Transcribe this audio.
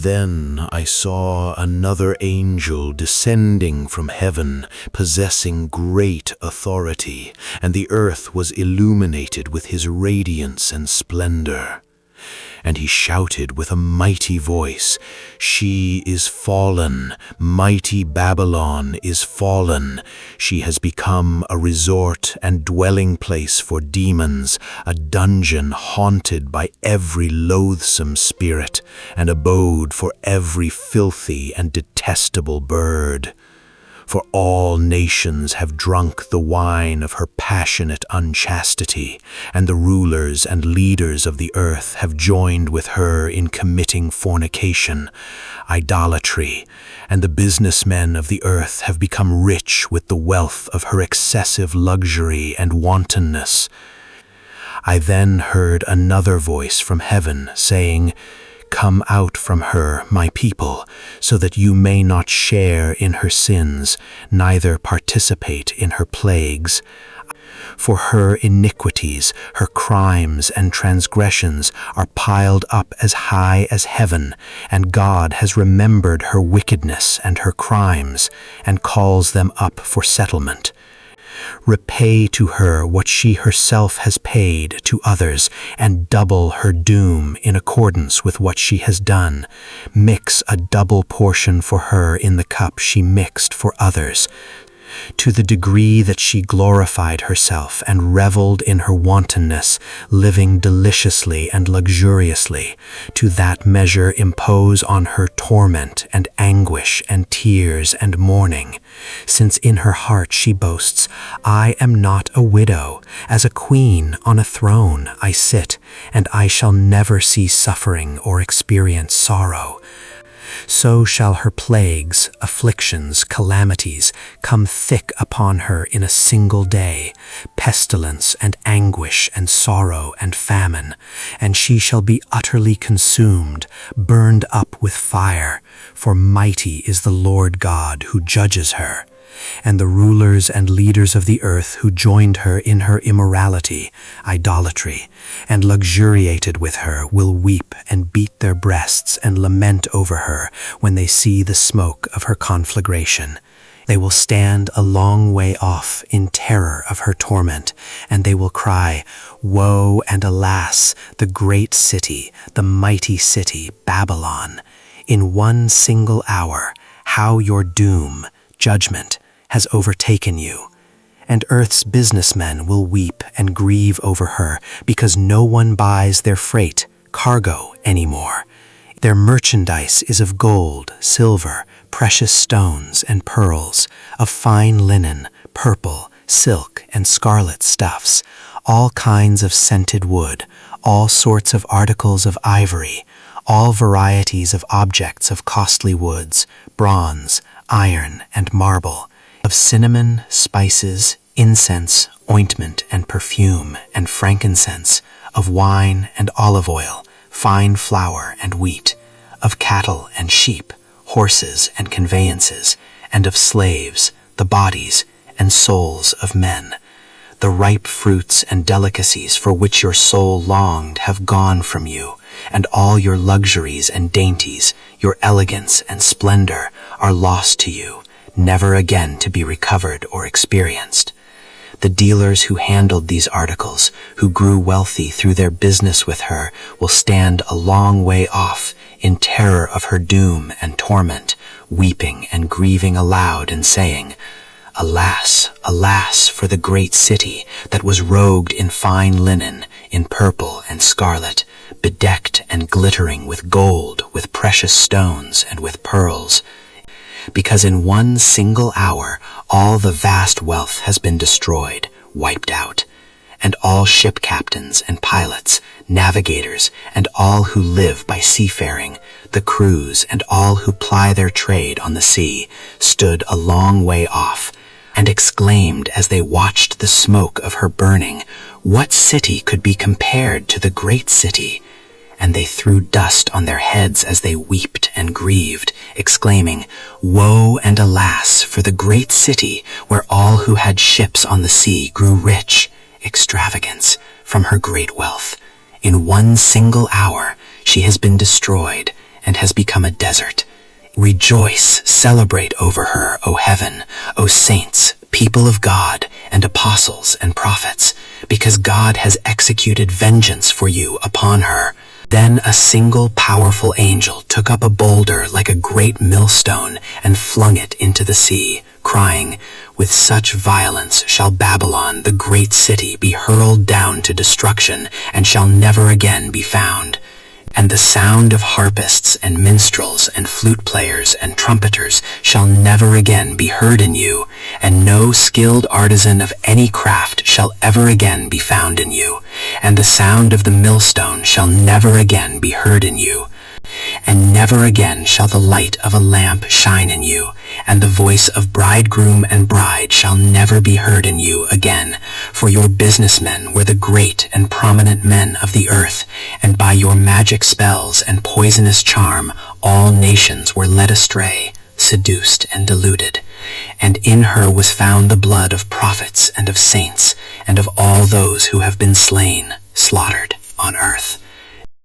Then I saw another angel descending from heaven, possessing great authority, and the earth was illuminated with his radiance and splendor. And he shouted with a mighty voice, "She is fallen, mighty Babylon is fallen. She has become a resort and dwelling place for demons, a dungeon haunted by every loathsome spirit, an abode for every filthy and detestable bird. For all nations have drunk the wine of her passionate unchastity, and the rulers and leaders of the earth have joined with her in committing fornication, idolatry, and the businessmen of the earth have become rich with the wealth of her excessive luxury and wantonness." I then heard another voice from heaven saying, "Come out from her, my people, so that you may not share in her sins, neither participate in her plagues. For her iniquities, her crimes and transgressions are piled up as high as heaven, and God has remembered her wickedness and her crimes, and calls them up for settlement. Repay to her what she herself has paid to others, and double her doom in accordance with what she has done. Mix a double portion for her in the cup she mixed for others. To the degree that she glorified herself and reveled in her wantonness, living deliciously and luxuriously, to that measure impose on her torment and anguish and tears and mourning. Since in her heart she boasts, 'I am not a widow, as a queen on a throne I sit, and I shall never see suffering or experience sorrow.' So shall her plagues, afflictions, calamities come thick upon her in a single day, pestilence and anguish and sorrow and famine, and she shall be utterly consumed, burned up with fire, for mighty is the Lord God who judges her. And the rulers and leaders of the earth who joined her in her immorality, idolatry, and luxuriated with her will weep and beat their breasts and lament over her when they see the smoke of her conflagration. They will stand a long way off in terror of her torment, and they will cry, 'Woe and alas, the great city, the mighty city, Babylon! In one single hour, how your doom, judgment, has overtaken you.' And earth's businessmen will weep and grieve over her because no one buys their freight, cargo, anymore. Their merchandise is of gold, silver, precious stones and pearls, of fine linen, purple, silk, and scarlet stuffs, all kinds of scented wood, all sorts of articles of ivory, all varieties of objects of costly woods, bronze, iron, and marble, of cinnamon, spices, incense, ointment, and perfume, and frankincense, of wine and olive oil, fine flour and wheat, of cattle and sheep, horses and conveyances, and of slaves, the bodies and souls of men. The ripe fruits and delicacies for which your soul longed have gone from you, and all your luxuries and dainties, your elegance and splendor, are lost to you, never again to be recovered or experienced. The dealers who handled these articles, who grew wealthy through their business with her, will stand a long way off in terror of her doom and torment, weeping and grieving aloud and saying, 'Alas, alas, for the great city that was robed in fine linen, in purple and scarlet, bedecked and glittering with gold, with precious stones, and with pearls. Because in one single hour all the vast wealth has been destroyed, wiped out, and all ship captains and pilots, navigators, and all who live by seafaring, the crews and all who ply their trade on the sea, stood a long way off, and exclaimed as they watched the smoke of her burning, 'What city could be compared to the great city?' And they threw dust on their heads as they wept and grieved, exclaiming, 'Woe and alas for the great city where all who had ships on the sea grew rich, extravagance, from her great wealth. In one single hour she has been destroyed, and has become a desert. Rejoice, celebrate over her, O heaven, O saints, people of God, and apostles and prophets, because God has executed vengeance for you upon her. Then a single powerful angel took up a boulder like a great millstone and flung it into the sea, crying, "With such violence shall Babylon, the great city, be hurled down to destruction, and shall never again be found. And the sound of harpists and minstrels and flute players and trumpeters shall never again be heard in you, and no skilled artisan of any craft shall ever again be found in you. And the sound of the millstone shall never again be heard in you. And never again shall the light of a lamp shine in you, and the voice of bridegroom and bride shall never be heard in you again, for your businessmen were the great and prominent men of the earth, and by your magic spells and poisonous charm all nations were led astray, seduced and deluded. And in her was found the blood of prophets and of saints, and of all those who have been slain, slaughtered on earth."